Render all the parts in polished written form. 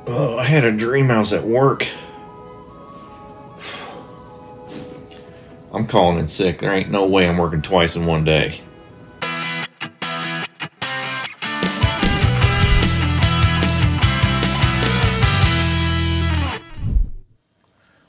Oh, I had a dream I was at work. I'm calling in sick. There ain't no way I'm working twice in one day.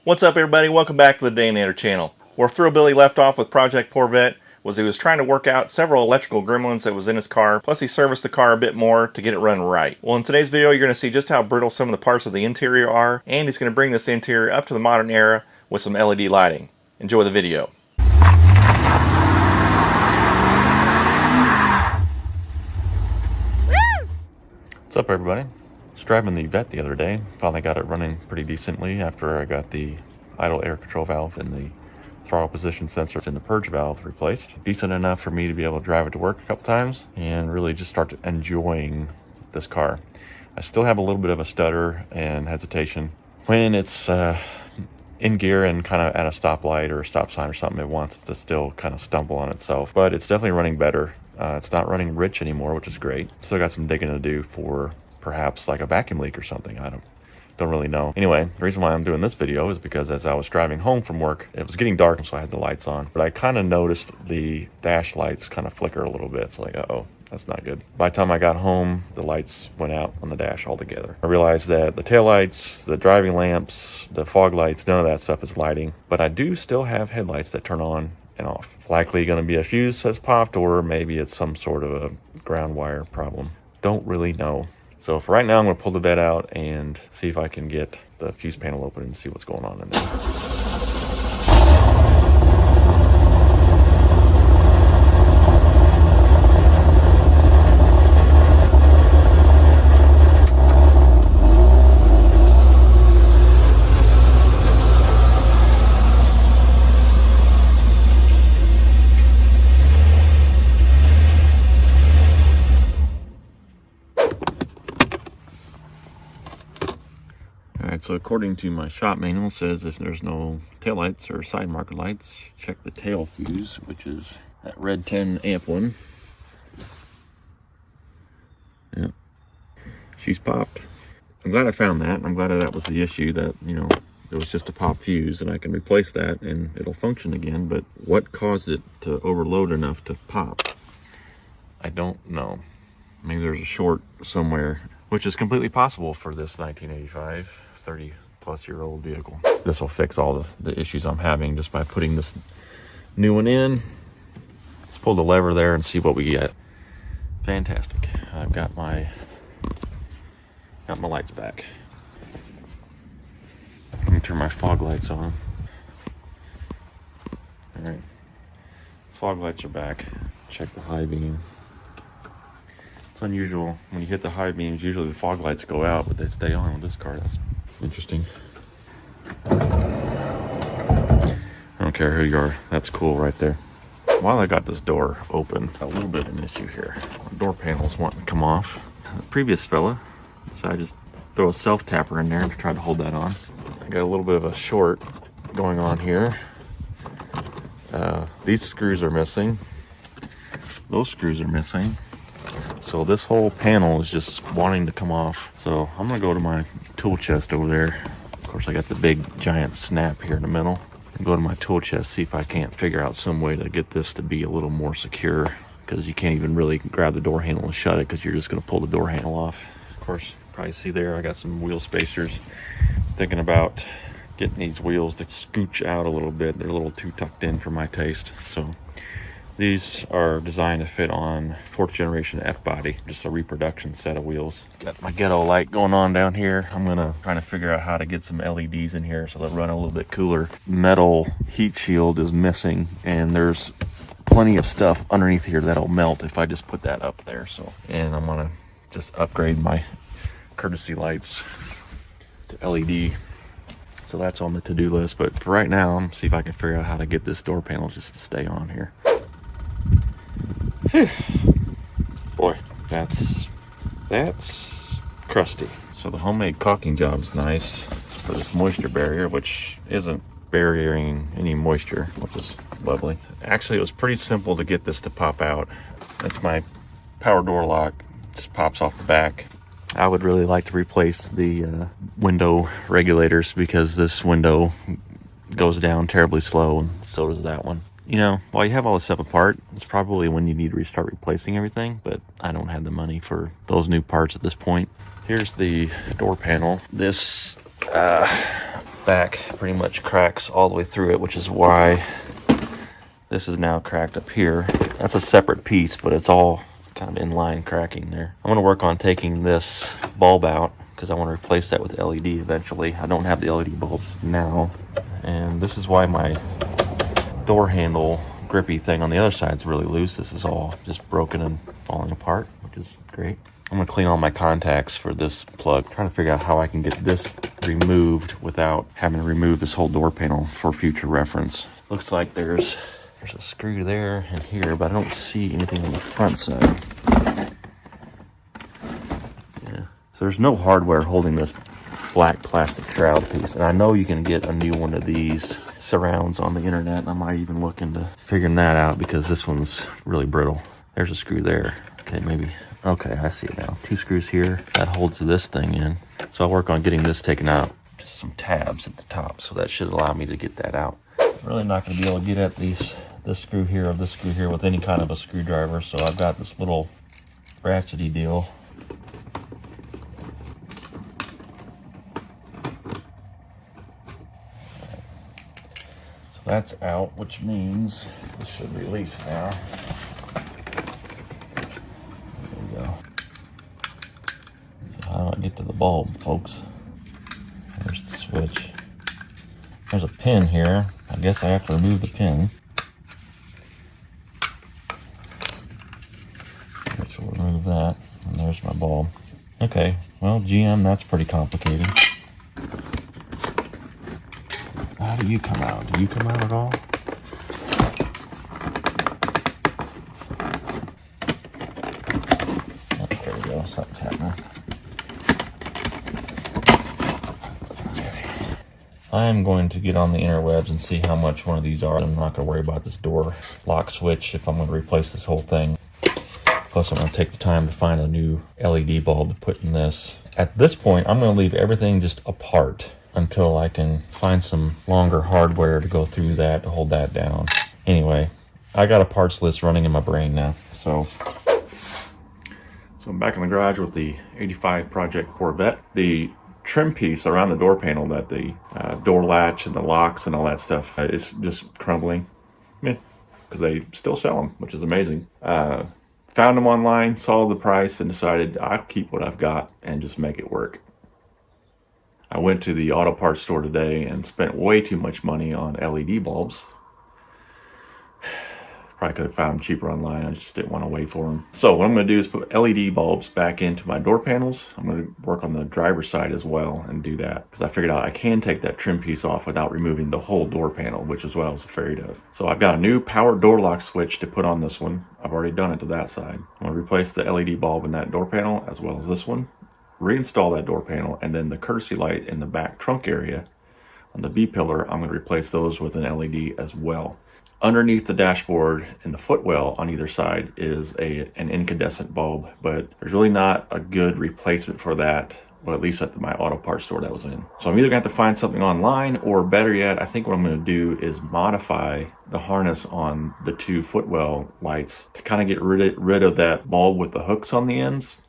What's up, everybody? Welcome back to the Daynator channel. Where Thrillbilly left off with Project Poorvette was he was trying to work out several electrical gremlins that was in his car, plus he serviced the car a bit more to get it running right. Well, in today's video, you're going to see just how brittle some of the parts of the interior are, and he's going to bring this interior up to the modern era with some LED lighting. Enjoy the video. What's up, everybody? I was driving the Vette the other day. Finally got it running pretty decently after I got the idle air control valve and the throttle position sensor and the purge valve replaced. Decent enough for me to be able to drive it to work a couple times and really just start enjoying this car. I still have a little bit of a stutter and hesitation when it's in gear and kind of at a stoplight or a stop sign or something. It wants to still kind of stumble on itself, but it's definitely running better. It's not running rich anymore, which is great. Still got some digging to do for perhaps like a vacuum leak or something. I don't really know. Anyway, the reason why I'm doing this video is because as I was driving home from work, it was getting dark, and so I had the lights on. But I kind of noticed the dash lights kind of flicker a little bit. It's like, uh-oh, that's not good. By the time I got home, the lights went out on the dash altogether. I realized that the tail lights, the driving lamps, the fog lights, none of that stuff is lighting. But I do still have headlights that turn on and off. It's likely going to be a fuse that's popped, or maybe it's some sort of a ground wire problem. Don't really know. So for right now, I'm going to pull the Vette out and see if I can get the fuse panel open and see what's going on in there. Alright, so according to my shop manual, it says if there's no taillights or side marker lights, check the tail fuse, which is that red 10 amp one. Yep. She's popped. I'm glad I found that. I'm glad that was the issue, that, you know, it was just a pop fuse and I can replace that and it'll function again. But what caused it to overload enough to pop? I don't know. Maybe there's a short somewhere, which is completely possible for this 1985 30-plus-year-old vehicle. This will fix all the issues I'm having just by putting this new one in. Let's pull the lever there and see what we get. Fantastic. I've got my lights back. Let me turn my fog lights on. All right, fog lights are back. Check the high beam. It's unusual when you hit the high beams. Usually the fog lights go out, but they stay on with this car. That's interesting. I don't care who you are. That's cool right there. While I got this door open, a little bit of an issue here. The door panel's wanting to come off. The previous fella decided to just throw a self-tapper in there and try to hold that on. I got a little bit of a short going on here. These screws are missing. Those screws are missing. So this whole panel is just wanting to come off. So I'm gonna go to my tool chest over there. Of course, I got the big giant snap here in the middle. And go to my tool chest, see if I can't figure out some way to get this to be a little more secure, because you can't even really grab the door handle and shut it, because you're just gonna pull the door handle off. Of course, probably see there, I got some wheel spacers. Thinking about getting these wheels to scooch out a little bit. They're a little too tucked in for my taste. So these are designed to fit on 4th generation F-body, just a reproduction set of wheels. Got my ghetto light going on down here. I'm gonna try to figure out how to get some LEDs in here so they'll run a little bit cooler. Metal heat shield is missing, and there's plenty of stuff underneath here that'll melt if I just put that up there. So, and I'm gonna just upgrade my courtesy lights to LED. So that's on the to-do list. But for right now, I'm gonna see if I can figure out how to get this door panel just to stay on here. Whew. Boy, that's crusty. So the homemade caulking job is nice for this moisture barrier, which isn't burying any moisture, which is lovely. Actually, it was pretty simple to get this to pop out. That's my power door lock, just pops off the back. I would really like to replace the window regulators because this window goes down terribly slow, and so does that one. You know, while you have all this stuff apart, it's probably when you need to restart replacing everything, but I don't have the money for those new parts at this point. Here's the door panel. This back pretty much cracks all the way through it, which is why this is now cracked up here. That's a separate piece, but it's all kind of inline cracking there. I'm going to work on taking this bulb out because I want to replace that with LED eventually. I don't have the LED bulbs now, and this is why my door handle grippy thing on the other side is really loose. This is all just broken and falling apart, which is great. I'm going to clean all my contacts for this plug, trying to figure out how I can get this removed without having to remove this whole door panel for future reference. Looks like there's a screw there and here, but I don't see anything on the front side. Yeah. So there's no hardware holding this black plastic shroud piece, and I know you can get a new one of these surrounds on the internet, and I might even look into figuring that out because this one's really brittle. There's a screw there. Okay, maybe. Okay, I see it now. 2 screws here. That holds this thing in. So I'll work on getting this taken out. Just some tabs at the top, so that should allow me to get that out. I'm really not going to be able to get at this screw here or this screw here with any kind of a screwdriver, so I've got this little ratchety deal. So that's out, which means this should release now. There we go. So how do I get to the bulb, folks? There's the switch. There's a pin here. I guess I have to remove the pin. So we'll remove that. And there's my bulb. Okay, well, GM, that's pretty complicated. How do you come out? Do you come out at all? Oh, there we go. Something's happening. I'm going to get on the interwebs and see how much one of these are. I'm not going to worry about this door lock switch if I'm going to replace this whole thing. Plus, I'm going to take the time to find a new LED bulb to put in this. At this point, I'm going to leave everything just apart until I can find some longer hardware to go through that to hold that down. Anyway, I got a parts list running in my brain now. So I'm back in the garage with the 85 Project Corvette. The trim piece around the door panel, that the door latch and the locks and all that stuff is just crumbling. Yeah, because they still sell them, which is amazing. Found them online, saw the price, and decided I'll keep what I've got and just make it work. I went to the auto parts store today and spent way too much money on LED bulbs. Probably could have found them cheaper online. I just didn't want to wait for them. So what I'm going to do is put LED bulbs back into my door panels. I'm going to work on the driver's side as well and do that, because I figured out I can take that trim piece off without removing the whole door panel, which is what I was afraid of. So I've got a new power door lock switch to put on this one. I've already done it to that side. I'm going to replace the LED bulb in that door panel as well as this one, reinstall that door panel, and then the courtesy light in the back trunk area on the B-pillar, I'm going to replace those with an LED as well. Underneath the dashboard and the footwell on either side is an incandescent bulb, but there's really not a good replacement for that, well, at least at my auto parts store that was in. So I'm either going to have to find something online, or better yet, I think what I'm going to do is modify the harness on the 2 footwell lights to kind of get rid of that bulb with the hooks on the ends,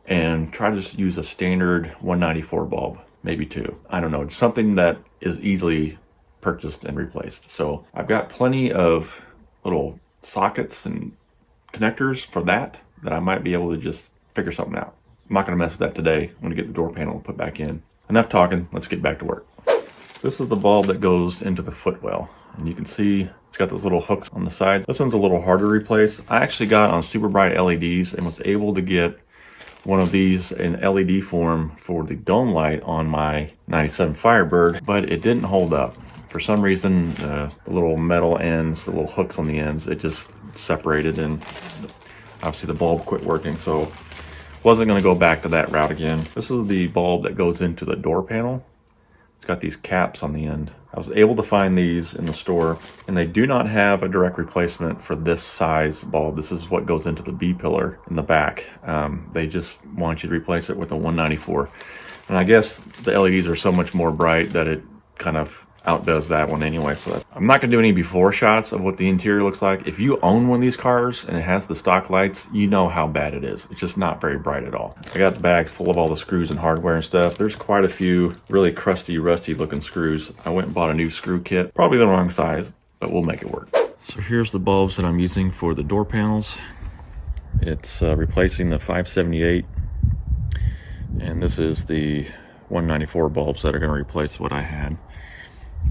and try to just use a standard 194 bulb, maybe 2. I don't know, something that is easily purchased and replaced. So I've got plenty of little sockets and connectors for that I might be able to just figure something out. I'm not going to mess with that today. I'm going to get the door panel put back in. Enough talking, let's get back to work. This is the bulb that goes into the footwell, and you can see it's got those little hooks on the sides. This one's a little harder to replace. I actually got on super bright LEDs and was able to get one of these in LED form for the dome light on my 97 Firebird, but it didn't hold up. For some reason, the little metal ends, the little hooks on the ends, it just separated, and obviously the bulb quit working, so wasn't going to go back to that route again. This is the bulb that goes into the door panel. It's got these caps on the end. I was able to find these in the store, and they do not have a direct replacement for this size bulb. This is what goes into the B pillar in the back. They just want you to replace it with a 194. And I guess the LEDs are so much more bright that it kind of outdoes that one anyway. So I'm not gonna do any before shots of what the interior looks like. If you own one of these cars and it has the stock lights, you know how bad it is. It's just not very bright at all. I got the bags full of all the screws and hardware and stuff. There's quite a few really crusty, rusty looking screws. I went and bought a new screw kit, probably the wrong size, but we'll make it work. So here's the bulbs that I'm using for the door panels. It's replacing the 578, and this is the 194 bulbs that are going to replace what I had.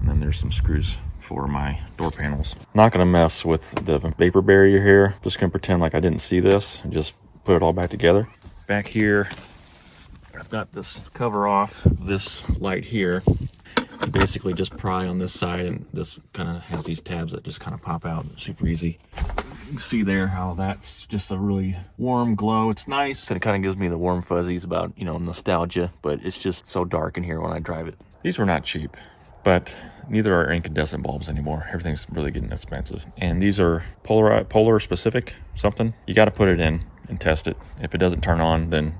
And then there's some screws for my door panels. Not going to mess with the vapor barrier here. Just going to pretend like I didn't see this and just put it all back together. Back here, I've got this cover off this light here. You basically just pry on this side, and this kind of has these tabs that just kind of pop out. Super easy. You can see there how that's just a really warm glow. It's nice. It kind of gives me the warm fuzzies about, you know, nostalgia, but it's just so dark in here when I drive it. These were not cheap, but neither are incandescent bulbs anymore. Everything's really getting expensive. And these are polar specific something. You got to put it in and test it. If it doesn't turn on, then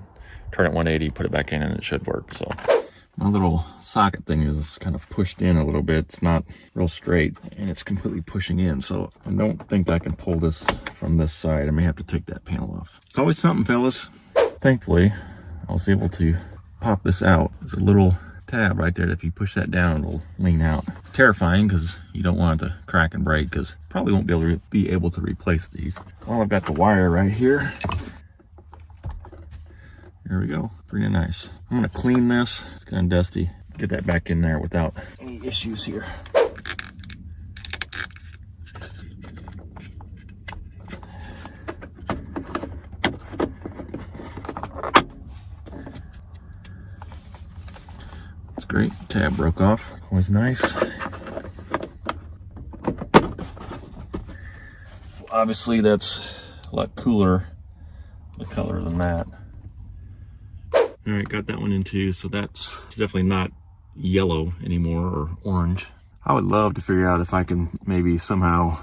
turn it 180, put it back in, and it should work. So my little socket thing is kind of pushed in a little bit. It's not real straight, and it's completely pushing in. So I don't think I can pull this from this side. I may have to take that panel off. It's always something, fellas. Thankfully, I was able to pop this out. There's a little tab right there that if you push that down, it'll lean out. It's terrifying because you don't want it to crack and break, because probably won't be able to replace these. Well, I've got the wire right here. There we go. Pretty nice. I'm gonna clean this. It's kind of dusty. Get that back in there without any issues here. That's great. Tab broke off. Always nice. Obviously, that's a lot cooler the color than that. All right, got that one in too. So it's definitely not yellow anymore or orange. I would love to figure out if I can maybe somehow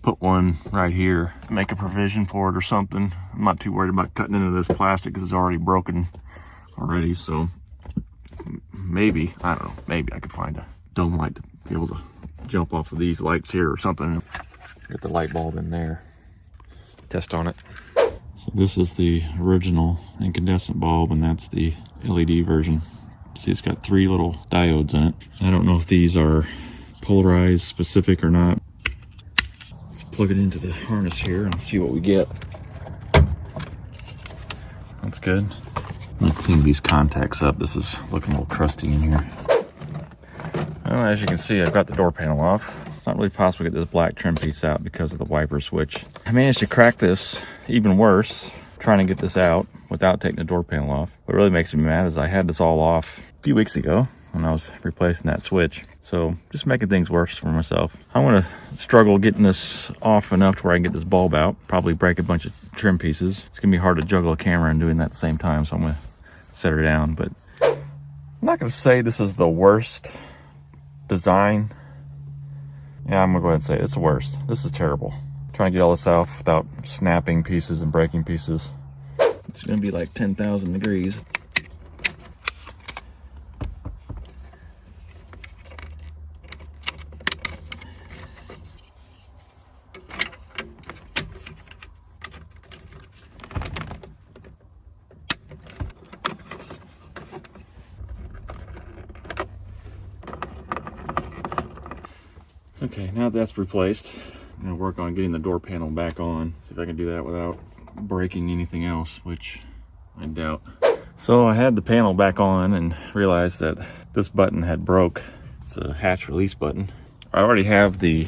put one right here, make a provision for it or something. I'm not too worried about cutting into this plastic because it's already broken already. So maybe, I don't know, maybe I could find a dome light to be able to jump off of these lights here or something. Get the light bulb in there. Test on it. So this is the original incandescent bulb, and that's the LED version. See, it's got 3 little diodes in it. I don't know if these are polarized specific or not. Let's plug it into the harness here and see what we get. That's good. I'm gonna clean these contacts up. This is looking a little crusty in here. Well, as you can see, I've got the door panel off. It's not really possible to get this black trim piece out because of the wiper switch. I managed to crack this even worse, trying to get this out without taking the door panel off. What really makes me mad is I had this all off a few weeks ago when I was replacing that switch. So just making things worse for myself. I'm gonna struggle getting this off enough to where I can get this bulb out, probably break a bunch of trim pieces. It's gonna be hard to juggle a camera and doing that at the same time, so I'm gonna set her down. But I'm not gonna say this is the worst design. Yeah, I'm gonna go ahead and say it's the worst. This is terrible. Trying to get all this off without snapping pieces and breaking pieces. It's gonna be like 10,000 degrees. Okay, now that's replaced, I'm gonna work on getting the door panel back on. See if I can do that without breaking anything else, which I doubt. So I had the panel back on and realized that this button had broke. It's a hatch release button. I already have the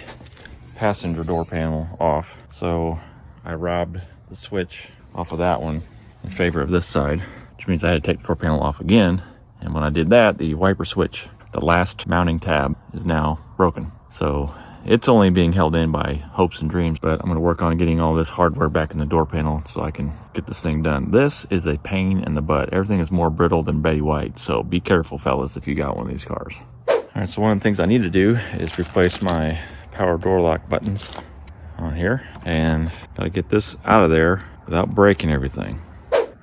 passenger door panel off, so I robbed the switch off of that one in favor of this side, which means I had to take the door panel off again. And when I did that, the wiper switch, the last mounting tab, is now broken. So It's only being held in by hopes and dreams, but I'm going to work on getting all this hardware back in the door panel so I can get this thing done. This is a pain in the butt. Everything is more brittle than Betty White, so be careful, fellas, if you got one of these cars. All right, so one of the things I need to do is replace my power door lock buttons on here, and gotta get this out of there without breaking everything.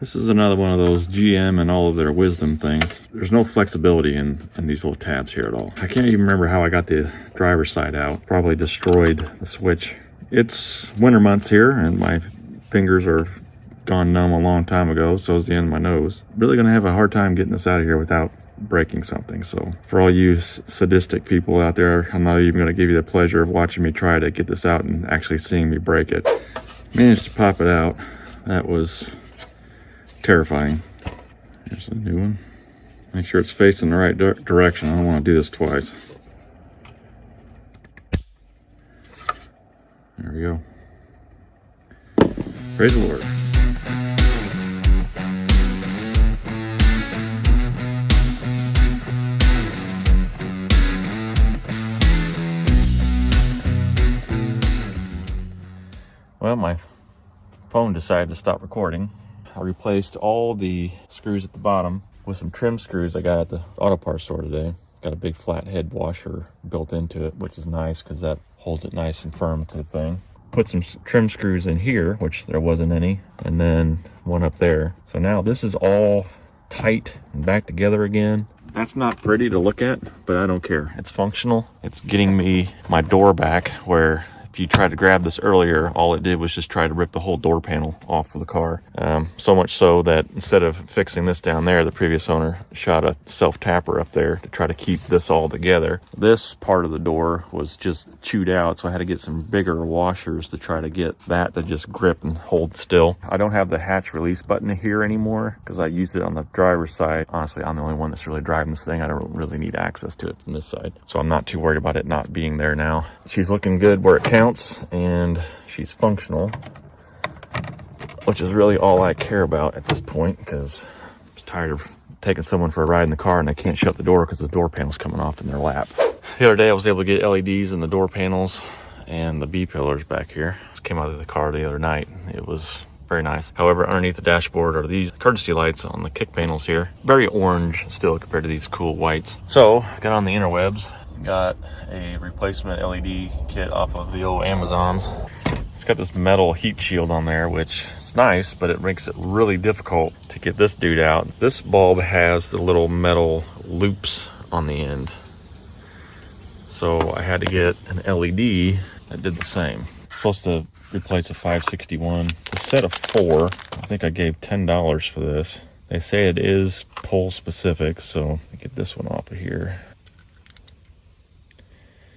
This is another one of those GM and all of their wisdom things. There's no flexibility in these little tabs here at all. I can't even remember how I got the driver's side out. Probably destroyed the switch. It's winter months here and my fingers are gone numb a long time ago, so is the end of my nose. Really gonna have a hard time getting this out of here without breaking something. So for all you sadistic people out there, I'm not even gonna give you the pleasure of watching me try to get this out and actually seeing me break it. Managed to pop it out. That was terrifying. Here's a new one. Make sure it's facing the right direction. I don't want to do this twice. There we go. Praise the Lord. Well, my phone decided to stop recording. I replaced all the screws at the bottom with some trim screws I got at the auto parts store today. Got a big flat head washer built into it, which is nice because that holds it nice and firm to the thing. Put some trim screws in here, which there wasn't any, and then one up there. So now this is all tight and back together again. That's not pretty to look at, but I don't care. It's functional. It's getting me my door back, where if you tried to grab this earlier, all it did was just try to rip the whole door panel off of the car. So much so that instead of fixing this down there, the previous owner shot a self-tapper up there to try to keep this all together. This part of the door was just chewed out, so I had to get some bigger washers to try to get that to just grip and hold still. I don't have the hatch release button here anymore because I used it on the driver's side. Honestly, I'm the only one that's really driving this thing. I don't really need access to it from this side, so I'm not too worried about it not being there now. She's looking good where it counts, and she's functional, which is really all I care about at this point, because I'm tired of taking someone for a ride in the car and I can't shut the door because the door panel's coming off in their lap. The other day I was able to get LEDs in the door panels and the B-pillars back here. Just came out of the car the other night. It was very nice. However, underneath the dashboard are these courtesy lights on the kick panels here. Very orange still compared to these cool whites. So got on the interwebs, got a replacement LED kit off of the old Amazons. It's got this metal heat shield on there, which is nice, but it makes it really difficult to get this dude out. This bulb has the little metal loops on the end, so I had to get an LED that did the same. Supposed to replace a 561. It's a set of 4. I think I gave $10 for this. They say it is pole specific, so let me get this one off of here.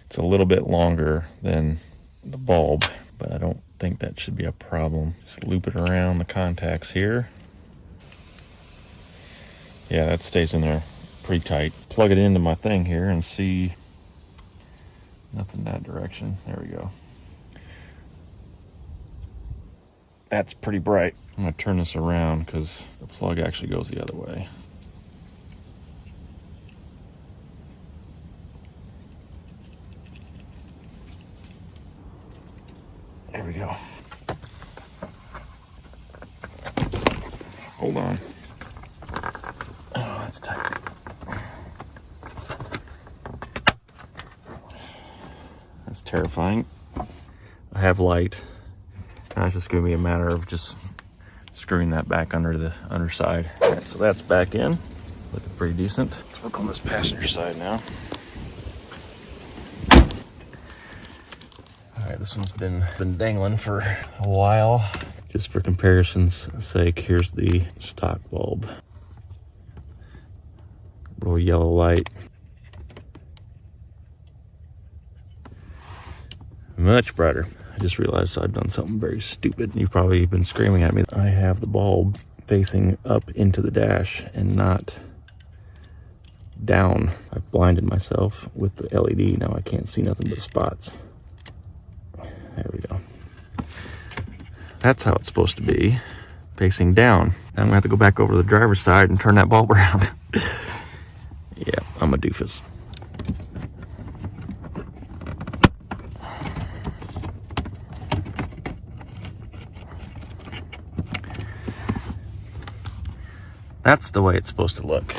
It's a little bit longer than the bulb, but I don't think that should be a problem. Just loop it around the contacts here. Yeah, that stays in there pretty tight. Plug it into my thing here and see. Nothing that direction. There we go. That's pretty bright. I'm gonna turn this around because the plug actually goes the other way. There we go. Hold on. Oh, that's tight. That's terrifying. I have light. Now it's just going to be a matter of just screwing that back under the underside. All right, so that's back in. Looking pretty decent. Let's work on this passenger side now. All right, this one's been dangling for a while. Just for comparison's sake, here's the stock bulb. Real yellow light. Much brighter. I just realized I've done something very stupid. You've probably been screaming at me. I have the bulb facing up into the dash and not down. I've blinded myself with the LED. Now I can't see nothing but spots. There we go. That's how it's supposed to be, facing down. Now I'm gonna have to go back over to the driver's side and turn that bulb around. Yeah, I'm a doofus. That's the way it's supposed to look.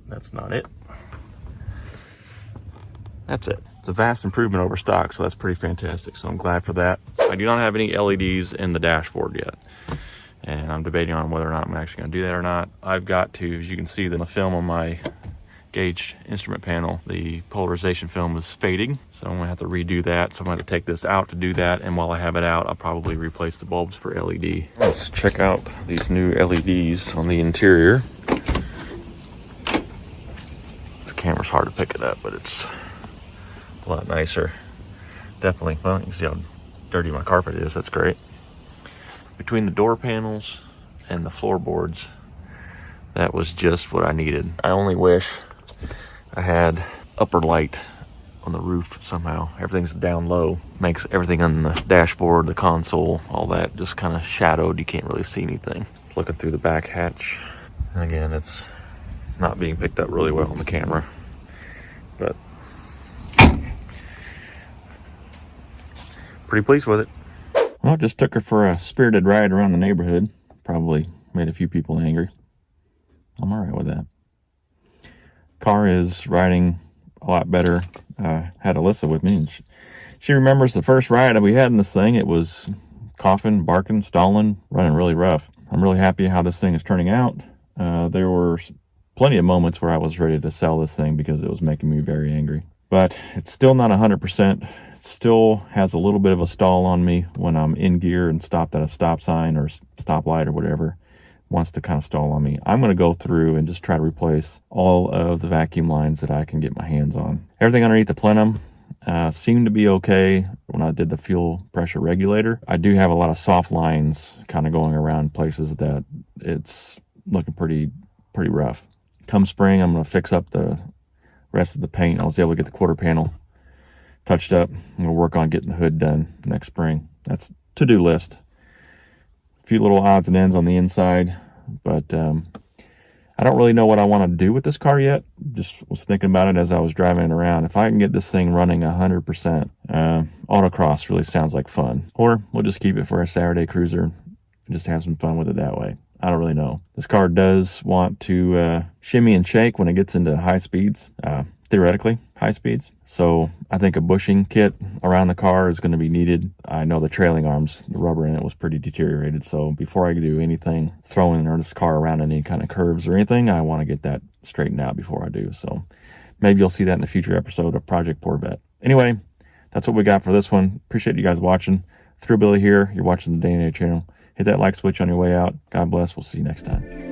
That's not it. That's it. It's a vast improvement over stock, so that's pretty fantastic. So I'm glad for that. I do not have any LEDs in the dashboard yet, and I'm debating on whether or not I'm actually going to do that or not. I've got to, as you can see, the film on my gauge instrument panel, the polarization film is fading, so I'm going to have to redo that. So I'm going to take this out to do that, and while I have it out, I'll probably replace the bulbs for LED. Let's check out these new LEDs on the interior. The camera's hard to pick it up, but it's a lot nicer. Definitely, well, you can see how dirty my carpet is. That's great. Between the door panels and the floorboards, that was just what I needed. I only wish I had upper light on the roof somehow. Everything's down low. Makes everything on the dashboard, the console, all that just kind of shadowed. You can't really see anything. Looking through the back hatch. Again, it's not being picked up really well on the camera, but pretty pleased with it. Well, just took her for a spirited ride around the neighborhood. Probably made a few people angry. I'm all right with that. Car is riding a lot better. Had Alyssa with me, and she remembers the first ride we had in this thing. It was coughing, barking, stalling, running really rough. I'm really happy how this thing is turning out. There were plenty of moments where I was ready to sell this thing because it was making me very angry. But it's still not 100%. It still has a little bit of a stall on me when I'm in gear and stopped at a stop sign or stoplight or whatever. Wants to kind of stall on me. I'm going to go through and just try to replace all of the vacuum lines that I can get my hands on. Everything underneath the plenum seemed to be okay when I did the fuel pressure regulator. I do have a lot of soft lines kind of going around places that it's looking pretty rough. Come spring, I'm going to fix up the rest of the paint. I was able to get the quarter panel touched up. I'm going to work on getting the hood done next spring. That's to-do list. A few little odds and ends on the inside, but I don't really know what I want to do with this car yet. Just was thinking about it as I was driving it around. If I can get this thing running 100%, autocross really sounds like fun. Or we'll just keep it for a Saturday cruiser and just have some fun with it that way. I don't really know. This car does want to shimmy and shake when it gets into high speeds, theoretically high speeds. So I think a bushing kit around the car is going to be needed. I know the trailing arms, the rubber in it was pretty deteriorated. So before I do anything, throwing this car around in any kind of curves or anything, I want to get that straightened out before I do. So maybe you'll see that in a future episode of Project Poorvette. Anyway, that's what we got for this one. Appreciate you guys watching. Thrillbilly here. You're watching the Day and Age channel. Hit that like switch on your way out. God bless. We'll see you next time.